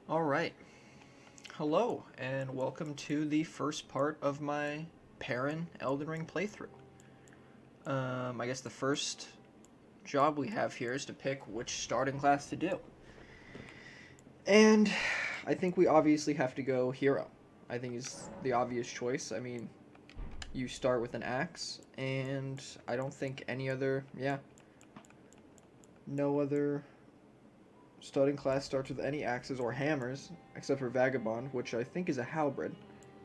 All right. Hello, and welcome to the first part of my Perrin Elden Ring playthrough. I guess the first job we have here is to pick which starting class to do. And I think we obviously have to go hero. I think is the obvious choice. I mean, you start with an axe, and I don't think no other starting class starts with any axes or hammers, except for Vagabond, which I think is a halberd,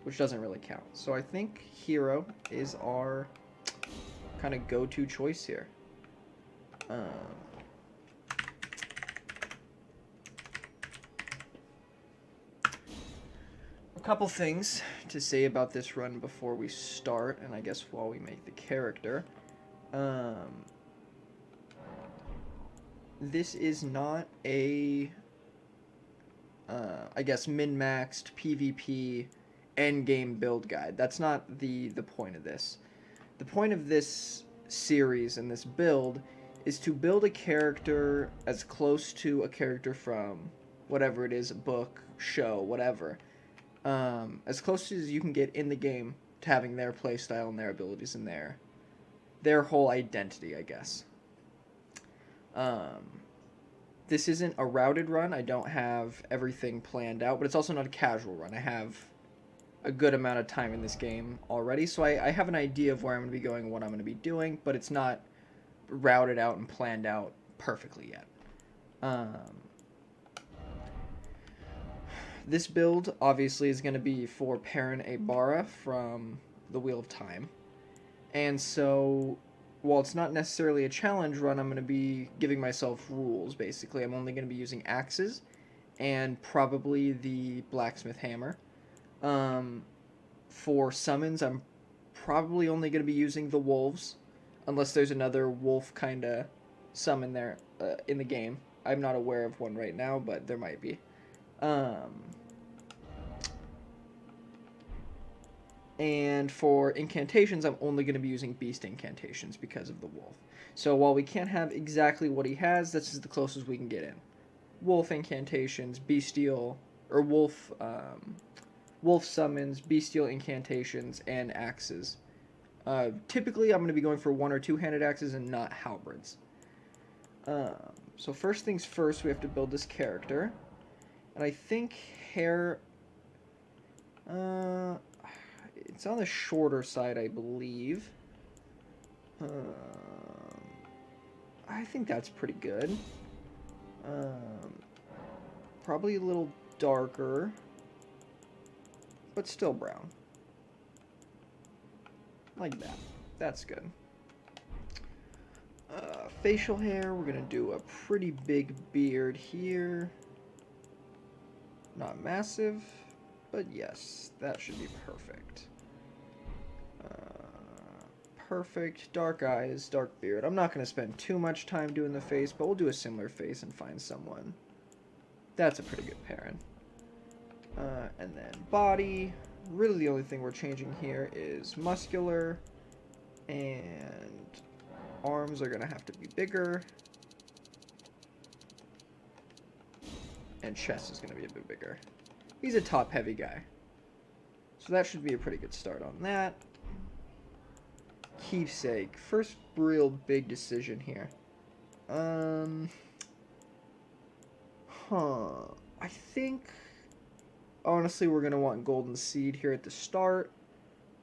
which doesn't really count. So I think Hero is our kind of go-to choice here. Um, a couple things to say about this run before we start, and I guess while we make the character. Um, this is not a I guess min-maxed PvP endgame build guide. That's not the point of this. The point of this series and this build is to build a character as close to a character from whatever it is, a book, show, whatever, as close as you can get in the game to having their playstyle and their abilities and their whole identity, I guess. Um, this isn't a routed run. I don't have everything planned out, but it's also not a casual run. I have a good amount of time in this game already, so I have an idea of where I'm going to be going and what I'm going to be doing, but it's not routed out and planned out perfectly yet. Um, this build obviously is going to be for Perrin Aybara from the Wheel of Time, and so while it's not necessarily a challenge run, I'm going to be giving myself rules, basically. I'm only going to be using axes and probably the blacksmith hammer. For summons, I'm probably only going to be using the wolves, unless there's another wolf kind of summon there in the game. I'm not aware of one right now, but there might be. Um, And for incantations, I'm only going to be using beast incantations because of the wolf. So while we can't have exactly what he has, this is the closest we can get in. Wolf incantations, bestial, or wolf summons, bestial incantations, and axes. Typically, I'm going to be going for one or two-handed axes and not halberds. So first things first, we have to build this character. And I think hair... it's on the shorter side, I believe. I think that's pretty good. Probably a little darker, but still brown. Like that. That's good. Facial hair, we're going to do a pretty big beard here. Not massive, but yes, that should be perfect. Perfect. Dark eyes, dark beard. I'm not going to spend too much time doing the face, but we'll do a similar face and find someone. That's a pretty good pairing. And then body. Really the only thing we're changing here is muscular. And arms are going to have to be bigger. And chest is going to be a bit bigger. He's a top-heavy guy. So that should be a pretty good start on that. Keepsake. First real big decision here. I think, honestly, we're going to want Golden Seed here at the start.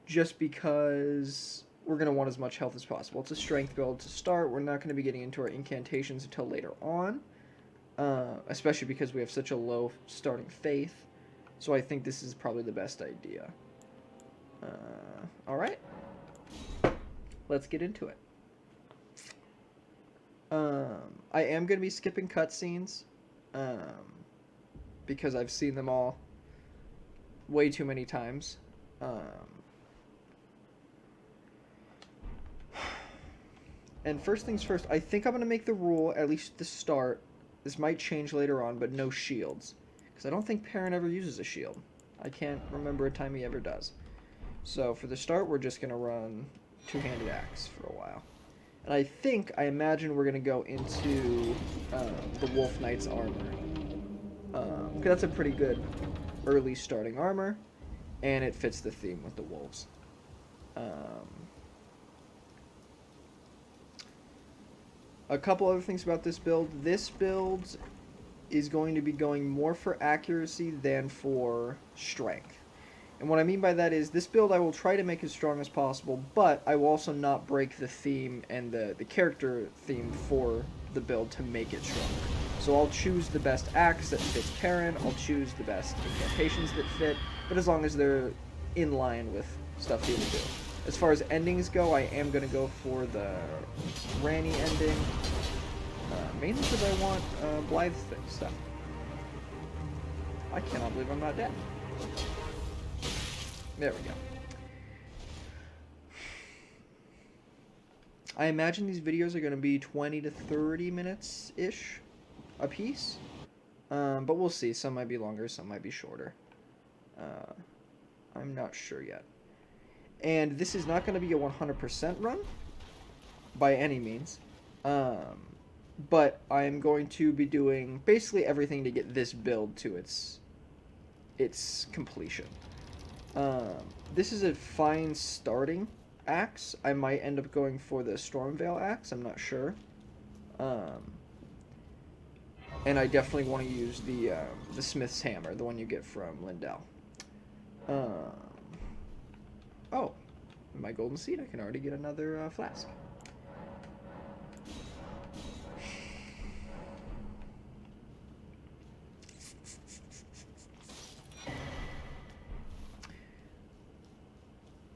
Just because we're going to want as much health as possible. It's a strength build to start. We're not going to be getting into our incantations until later on. Especially because we have such a low starting faith. So I think this is probably the best idea. Alright. Let's get into it. I am going to be skipping cutscenes. Because I've seen them all way too many times. And first things first, I think I'm going to make the rule, at least to start, this might change later on, but no shields. Because I don't think Perrin ever uses a shield. I can't remember a time he ever does. So for the start, we're just going to run two-handed axe for a while. And I imagine we're going to go into the Wolf Knight's armor. That's a pretty good early starting armor, and it fits the theme with the wolves. A couple other things about this build. This build is going to be going more for accuracy than for strength. And what I mean by that is this build I will try to make as strong as possible, but I will also not break the theme and the character theme for the build to make it stronger. So I'll choose the best axe that fits Perrin, I'll choose the best incantations that fit, but as long as they're in line with stuff he will do. As far as endings go, I am going to go for the Ranny ending, mainly because I want Blythe stuff. I cannot believe I'm not dead. There we go. I imagine these videos are going to be 20 to 30 minutes-ish a piece. But we'll see. Some might be longer, some might be shorter. I'm not sure yet. And this is not going to be a 100% run, by any means. But I'm going to be doing basically everything to get this build to its completion. This is a fine starting axe. I might end up going for the Stormveil axe, I'm not sure. And I definitely want to use the Smith's Hammer, the one you get from Lindell. Oh, my golden seed, I can already get another flask.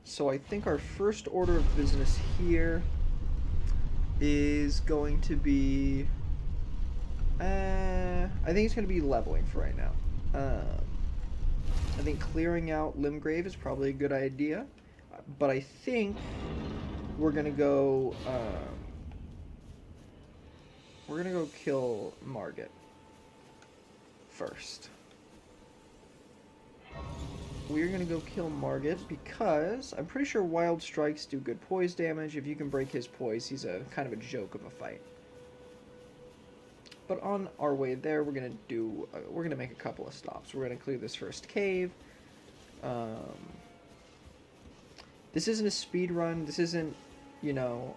So I think our first order of business here is going to be... I think it's going to be leveling for right now. I think clearing out Limgrave is probably a good idea. But I think we're going to go... we're going to go kill Margit first. We're going to go kill Margit because I'm pretty sure Wild Strikes do good poise damage. If you can break his poise, he's a kind of a joke of a fight. But on our way there, we're going to make a couple of stops. We're going to clear this first cave. This isn't a speed run. This isn't, you know,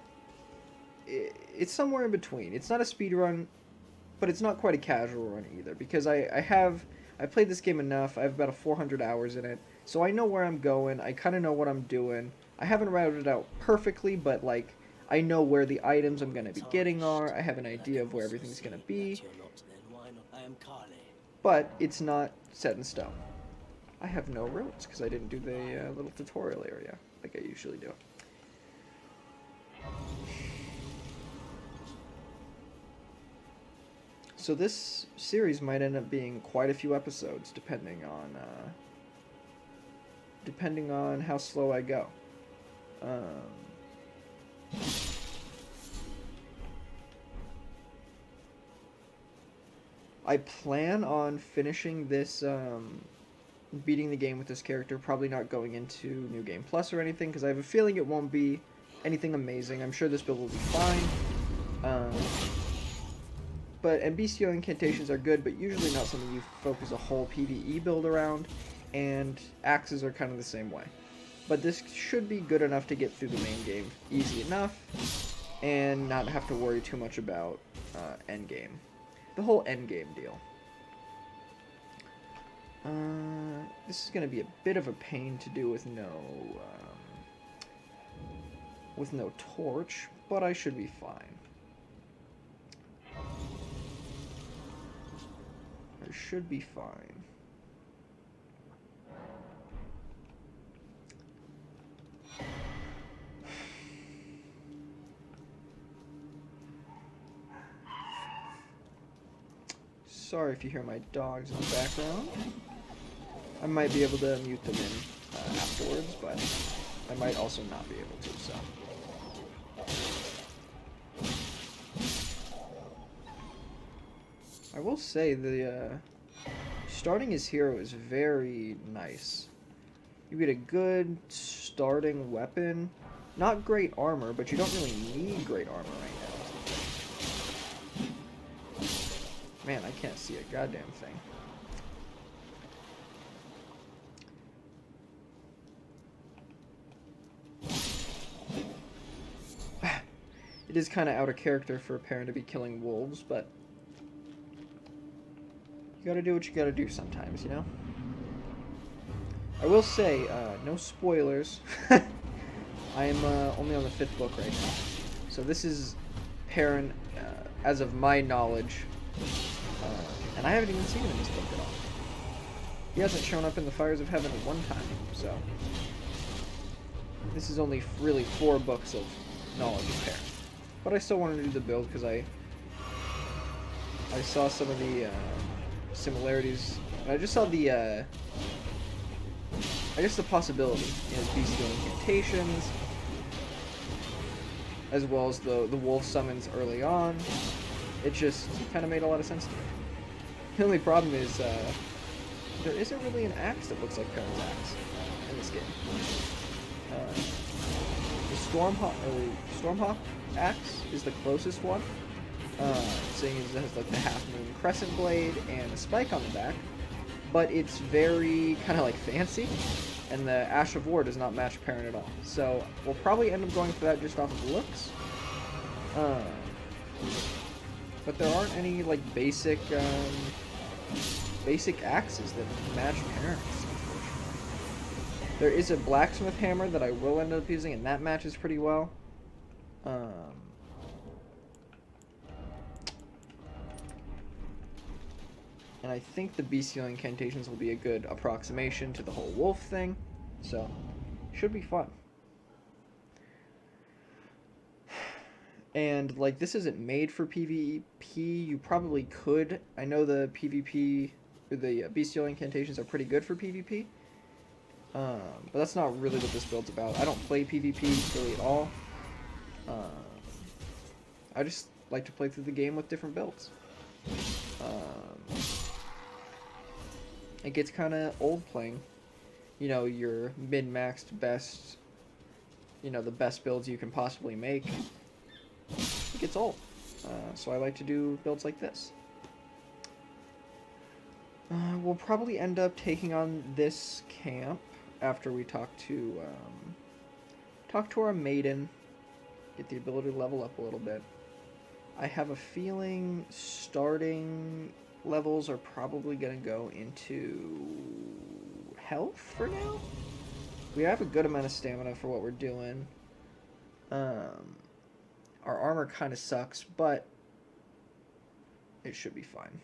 it's somewhere in between. It's not a speed run, but it's not quite a casual run either because I played this game enough. I have about 400 hours in it, so I know where I'm going. I kind of know what I'm doing. I haven't routed it out perfectly, but like I know where the items I'm going to be getting are. I have an idea of where everything's going to be. But it's not set in stone. I have no runes because I didn't do the little tutorial area like I usually do. So this series might end up being quite a few episodes, depending on how slow I go. I plan on finishing this, beating the game with this character, probably not going into New Game Plus or anything, because I have a feeling it won't be anything amazing. I'm sure this build will be fine. And bestial incantations are good, but usually not something you focus a whole PvE build around, and axes are kind of the same way. But this should be good enough to get through the main game easy enough, and not have to worry too much about endgame. The whole endgame deal. This is going to be a bit of a pain to do with no torch, but I should be fine. I should be fine. Sorry if you hear my dogs in the background. I might be able to mute them in afterwards, but I might also not be able to, so. I will say the starting his hero is very nice. You get a good starting weapon. Not great armor, but you don't really need great armor right now. Man, I can't see a goddamn thing. It is kind of out of character for a Perrin to be killing wolves, but you gotta do what you gotta do sometimes, you know? I will say, no spoilers. I am only on the 5th book right now. So this is Perrin, as of my knowledge, and I haven't even seen him in this book at all. He hasn't shown up in the Fires of Heaven at one time, so this is only really 4 books of knowledge of Perrin. But I still wanted to do the build because I saw some of the similarities. And I just saw the I guess the possibility in bestial incantations, as well as the wolf summons early on. It just kind of made a lot of sense to me. The only problem is there isn't really an axe that looks like Perrin's axe in this game. The Stormhawk axe is the closest one, seeing as it has like the half-moon crescent blade and a spike on the back, but it's very kind of like fancy, and the Ash of War does not match Perrin at all. So we'll probably end up going for that just off of looks. But there aren't any like basic axes that match Perrin's, unfortunately. There is a blacksmith hammer that I will end up using, and that matches pretty well. And I think the bestial incantations will be a good approximation to the whole wolf thing, so should be fun. And like, this isn't made for PvP. You probably could. I know the PvP or the bestial incantations are pretty good for PvP. But that's not really what this build's about. I don't play PvP really at all. I just like to play through the game with different builds. It gets kind of old playing, you know, your min-maxed best, you know, the best builds you can possibly make. It gets old. So I like to do builds like this. We'll probably end up taking on this camp after we talk to our maiden, get the ability to level up a little bit. I have a feeling starting levels are probably going to go into health for now. We have a good amount of stamina for what we're doing. Our armor kind of sucks, but it should be fine.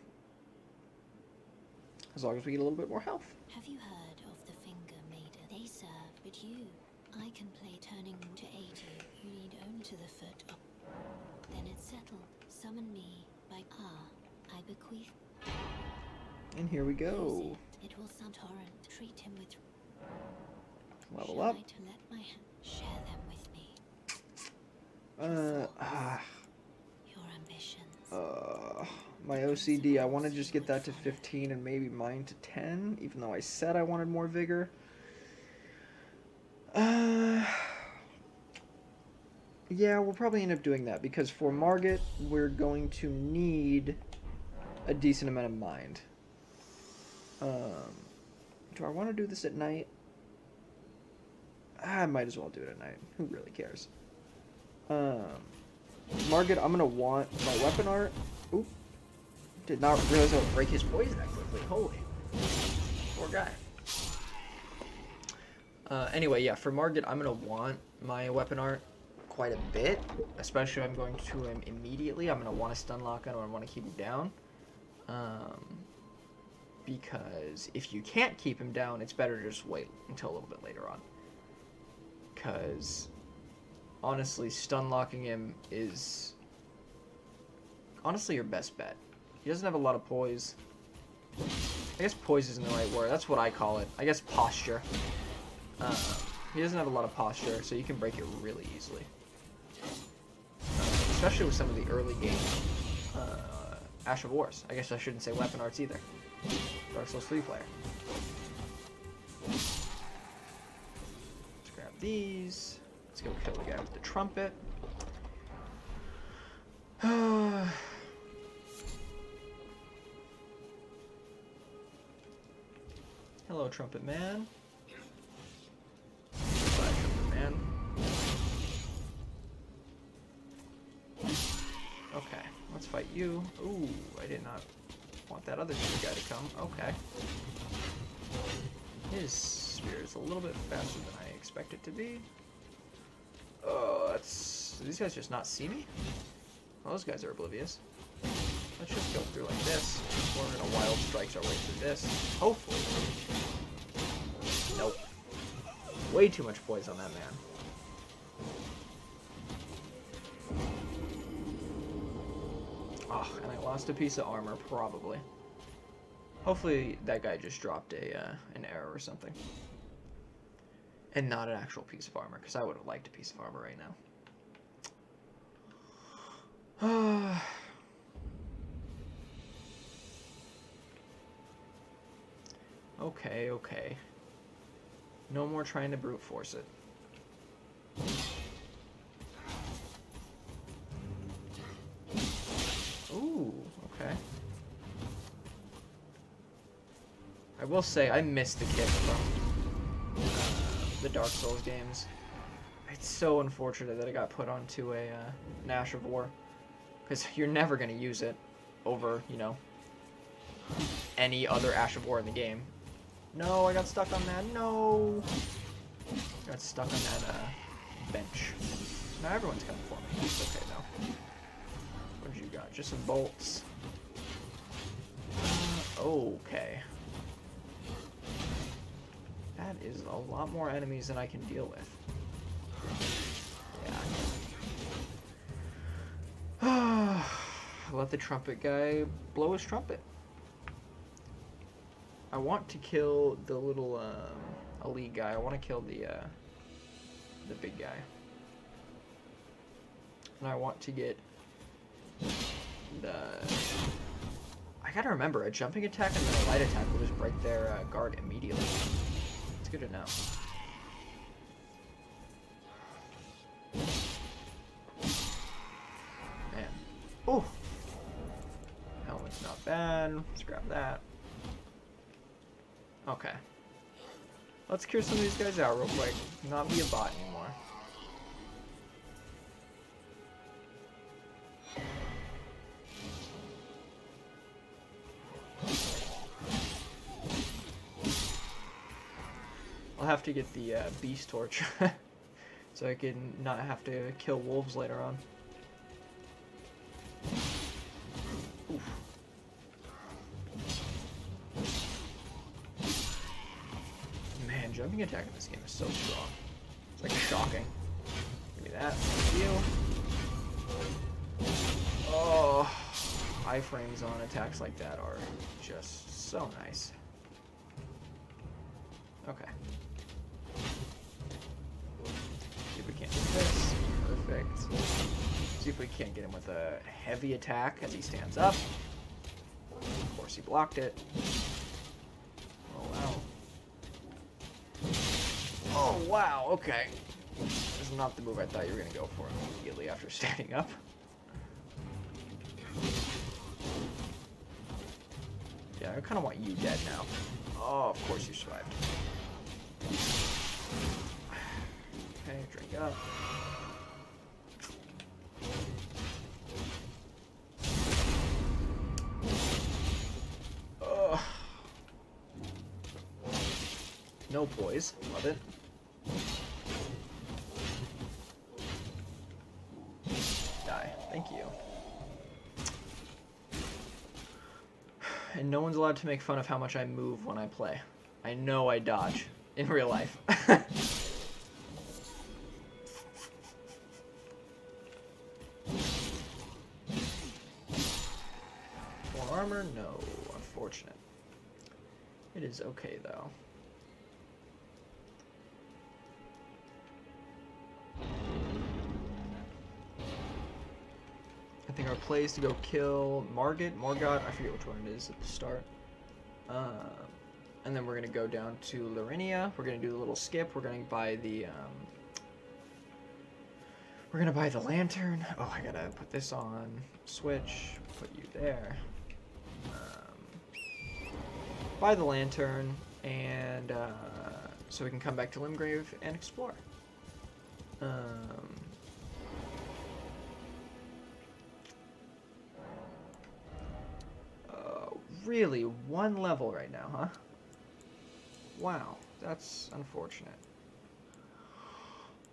As long as we get a little bit more health. Have you heard of the Finger Maiden? They serve, but you. I can play turning to aid you. You need only to the foot up. Then it's settled. Summon me by I bequeath. And here we go. It will some torrent. Treat him with level up. To let my hand share them with me. Your ambitions. My OCD, I want to just get that to 15 and maybe mine to 10, even though I said I wanted more vigor. Yeah, we'll probably end up doing that, because for Margit, we're going to need a decent amount of mind. Do I want to do this at night? I might as well do it at night. Who really cares? Margit, I'm going to want my weapon art. Oop. Did not realize I would break his poison that quickly. Holy. Poor guy. Anyway, yeah, for Margit, I'm going to want my weapon art quite a bit. Especially if I'm going to him immediately. I'm going to want to stun lock him, or I want to keep him down. Because if you can't keep him down, it's better to just wait until a little bit later on. Because honestly, stun locking him is honestly your best bet. He doesn't have a lot of poise. I guess poise isn't the right word. That's what I call it. I guess posture. He doesn't have a lot of posture, so you can break it really easily. Especially with some of the early game Ash of Wars. I guess I shouldn't say weapon arts either. Dark Souls 3 player. Let's grab these. Let's go kill the guy with the trumpet. Hello, Trumpet Man. Bye, Trumpet Man. Okay, let's fight you. Ooh, I did not want that other guy to come. Okay. His spear is a little bit faster than I expect it to be. Oh, that's... Do these guys just not see me? Well, those guys are oblivious. Let's just go through like this. We're gonna wild strikes our way through this. Hopefully. Nope. Way too much poise on that man. Oh, and I lost a piece of armor, probably. Hopefully that guy just dropped an arrow or something. And not an actual piece of armor, because I would have liked a piece of armor right now. Okay, okay. No more trying to brute force it. Ooh, okay. I will say, I missed the kick from the Dark Souls games. It's so unfortunate that it got put onto an Ash of War. Because you're never going to use it over, you know, any other Ash of War in the game. No, I got stuck on that. No! Got stuck on that bench. Now everyone's coming for me. It's okay, though. What did you got? Just some bolts. Okay. That is a lot more enemies than I can deal with. Yeah. Let the trumpet guy blow his trumpet. I want to kill the little elite guy. I want to kill the big guy. And I want to get the... I gotta remember, a jumping attack and then a light attack will just break their guard immediately. It's good to know. Man. Oh! Helmet's not bad. Let's grab that. Okay. Let's cure some of these guys out real quick. Not be a bot anymore. I'll have to get the beast torch so I can not have to kill wolves later on. Oof. Man, jumping attack in this game is so strong. It's like shocking. Give me that. Thank you. Oh, iframes on attacks like that are just so nice. Okay. See if we can't get this. Perfect. See if we can't get him with a heavy attack as he stands up. Of course he blocked it. Oh wow. Oh wow, okay. This is not the move I thought you were going to go for immediately after standing up. Yeah, I kind of want you dead now. Oh, of course you survived. Okay, drink up. Ugh. No poise. Love it. Die. Thank you. And no one's allowed to make fun of how much I move when I play. I know I dodge in real life. More armor? No. Unfortunate. It is okay, though. I think our play is to go kill Morgott, I forget which one it is at the start. And then we're going to go down to Larinia. We're going to do the little skip. We're going to buy the, lantern. Oh, I gotta put this on. Switch. Put you there. Buy the lantern. And so we can come back to Limgrave and explore. Really, one level right now, huh? Wow, that's unfortunate.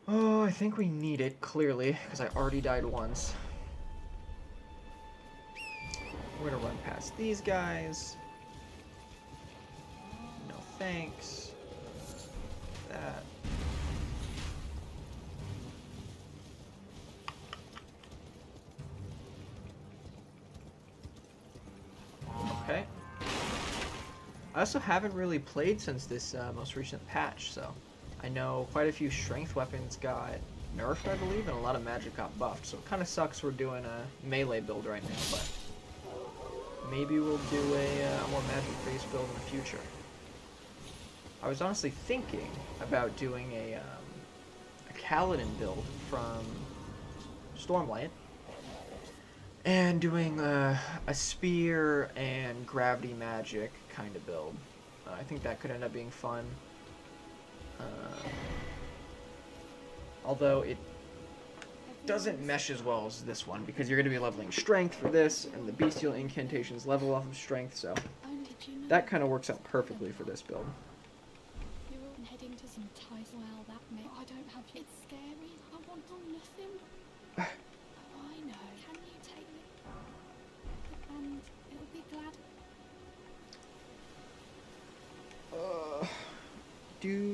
Oh, I think we need it, clearly, because I already died once. We're gonna run past these guys. No thanks. That. Okay. I also haven't really played since this most recent patch, so I know quite a few strength weapons got nerfed, I believe, and a lot of magic got buffed, so it kind of sucks we're doing a melee build right now, but maybe we'll do a more magic-based build in the future. I was honestly thinking about doing a Kaladin build from Stormlight, and doing a spear and gravity magic kind of build. I think that could end up being fun. Although it doesn't mesh as well as this one, because you're going to be leveling strength for this, and the bestial incantations level off of strength, so that kind of works out perfectly for this build. You're all heading to some ties. Well, that may I don't have you. It's scary. I want nothing. Oh, I know. Can you take me? And it'll be glad.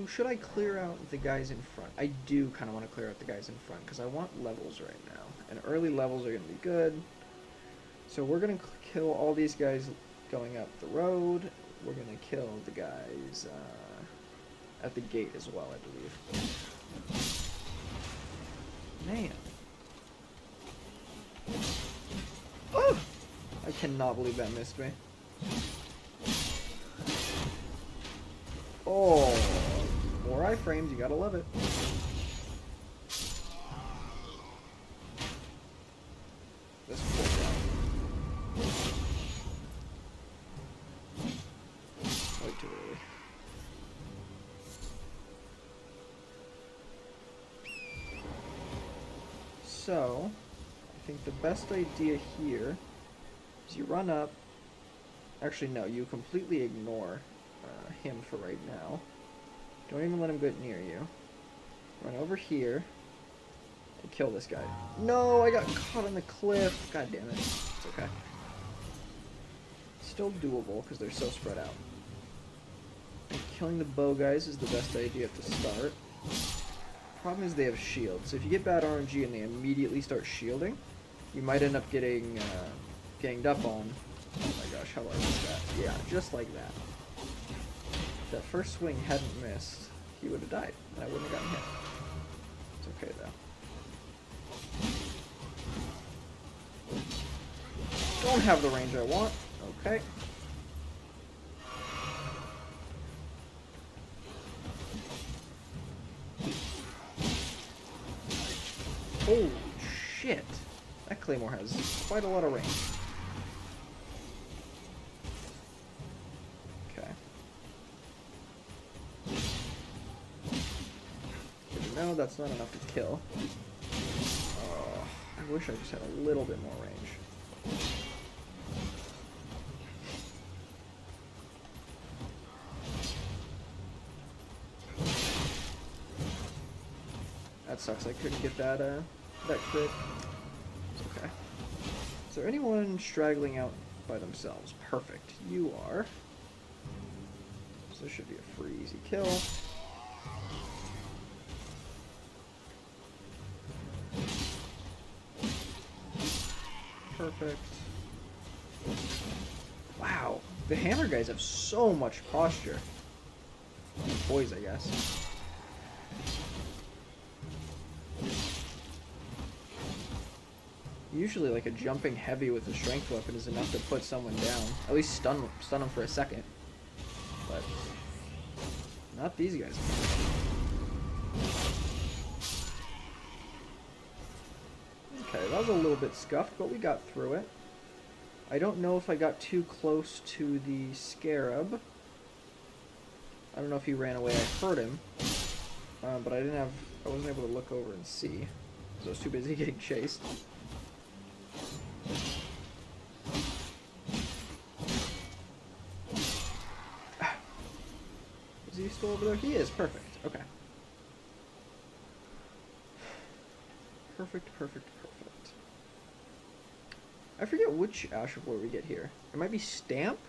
Should I clear out the guys in front? I do kind of want to clear out the guys in front, because I want levels right now. And early levels are going to be good. So we're going to kill all these guys going up the road. We're going to kill the guys at the gate as well, I believe. Man. Oh! I cannot believe that missed me. Oh, more iframes, you gotta love it. This poor guy. Way too early. So, I think the best idea here is you run up. Actually, no, you completely ignore him for right now. Don't even let him get near you. Run over here and kill this guy. No, I got caught on the cliff. God damn it. It's okay. Still doable because they're so spread out. And killing the bow guys is the best idea at the start. Problem is they have shields. So if you get bad RNG and they immediately start shielding, you might end up getting ganged up on. Oh my gosh, how do I miss that? Yeah, just like that. If that first swing hadn't missed, he would have died, and I wouldn't have gotten hit. It's okay, though. Don't have the range I want. Okay. Holy shit. That Claymore has quite a lot of range. No, that's not enough to kill. Oh, I wish I just had a little bit more range. That sucks, I couldn't get that crit. It's okay. Is there anyone straggling out by themselves? Perfect. You are. So this should be a free, easy kill. Perfect. Wow, the hammer guys have so much posture. Boys, I guess. Usually, like a jumping heavy with a strength weapon is enough to put someone down. At least stun them for a second. But not these guys. Okay, that was a little bit scuffed, but we got through it. I don't know if I got too close to the scarab. I don't know if he ran away. I heard him, but I wasn't able to look over and see. So I was too busy getting chased. Is he still over there? He is. Perfect. Okay. Perfect. I forget which Asher Boy we get here. It might be Stamp?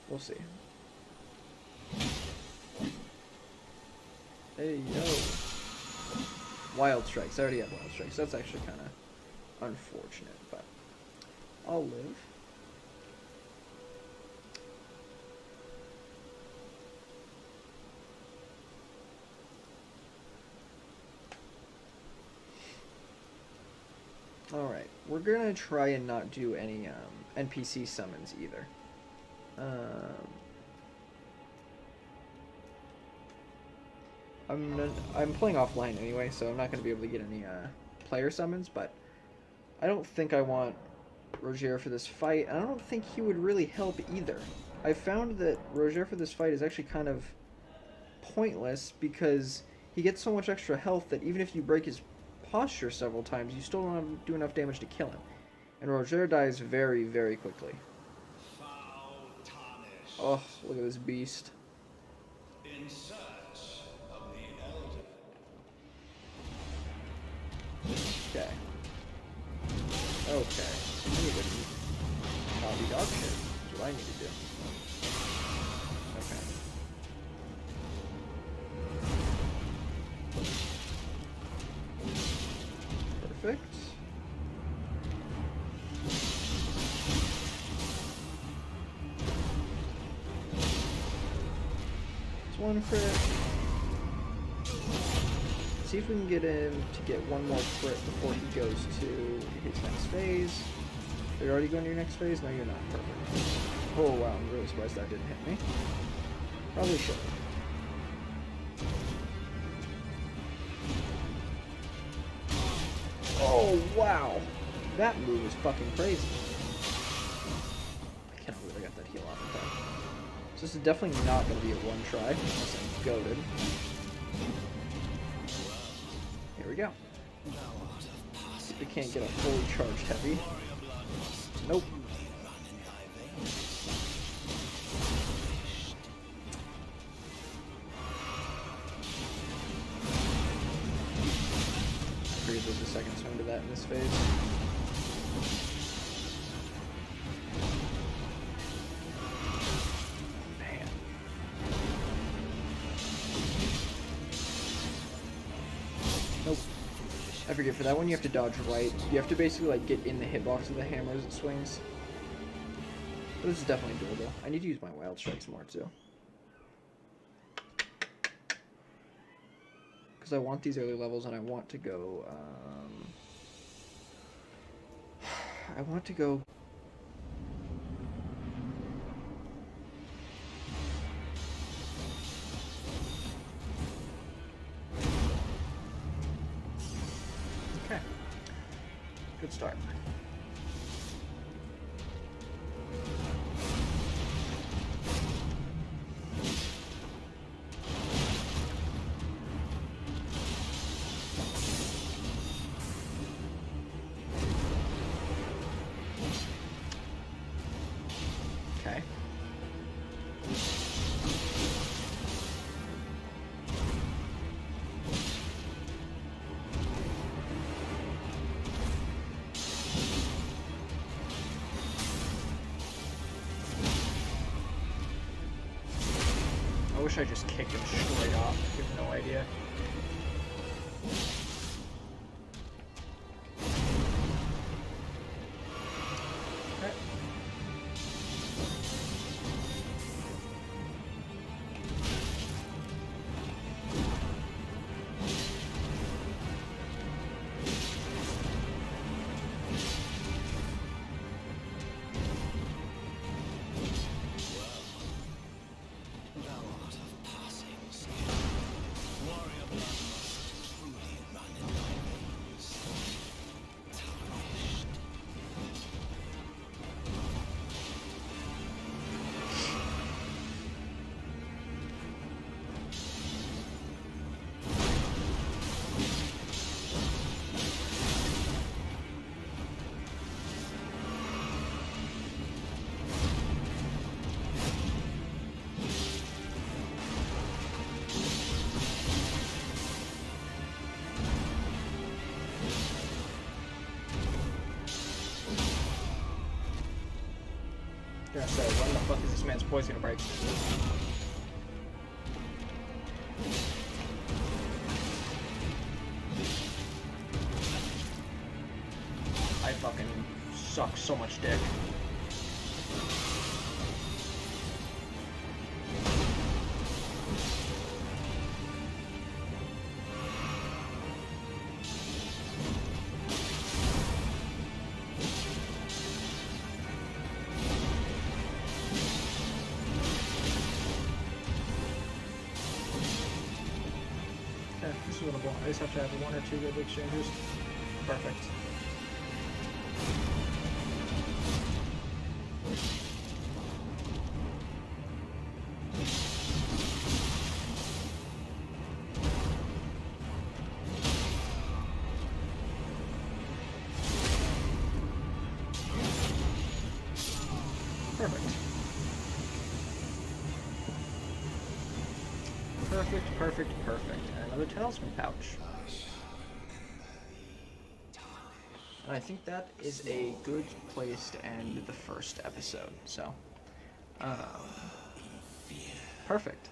We'll see. Hey, yo. Wild Strikes. I already have Wild Strikes. That's actually kind of unfortunate, but I'll live. Alright, we're gonna try and not do any NPC summons either. I'm playing offline anyway, so I'm not gonna be able to get any player summons, but I don't think I want Roger for this fight, and I don't think he would really help either. I found that Roger for this fight is actually kind of pointless because he gets so much extra health that even if you break his posture several times, you still don't do enough damage to kill him. And Roger dies very, very quickly. Oh, look at this beast. In search of the Elden. Okay. Okay. I need to not be dog shit. That's what I need to do. Okay. Perfect. It's one crit. See if we can get him to get one more crit before he goes to his next phase. Are you already going to your next phase? No, you're not. Perfect. Oh wow, I'm really surprised that didn't hit me. Probably should have. Oh, wow. That move is fucking crazy. I can't believe I got that heal off in time. So this is definitely not going to be a one try, unless I'm goated. Here we go. See if we can't get a fully charged heavy. Nope. There's a second swing to that in this phase. Man. Nope. I forget, for that one you have to dodge right. You have to basically like get in the hitbox of the hammer as it swings. But this is definitely doable. I need to use my wild strikes more too. I want these early levels, and I want to go. I want to go. Okay. Good start. I wish I just kicked him straight off. I have no idea. Okay. Gonna say, when the fuck is this man's poison gonna break? I fucking suck so much dick. Okay, this is winnable. I just have to have one or two good exchanges. Perfect. Perfect. Perfect, perfect, perfect. And another talisman pouch. And I think that is a good place to end the first episode. So, um, perfect.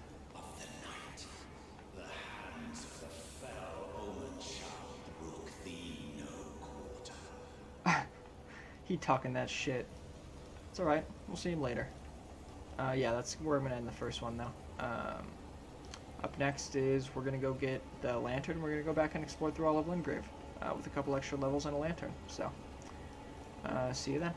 He talking that shit. It's alright. We'll see him later. Yeah, that's where I'm going to end the first one, though. Up next is we're going to go get the lantern. We're going to go back and explore through all of Limgrave with a couple extra levels and a lantern. So, see you then.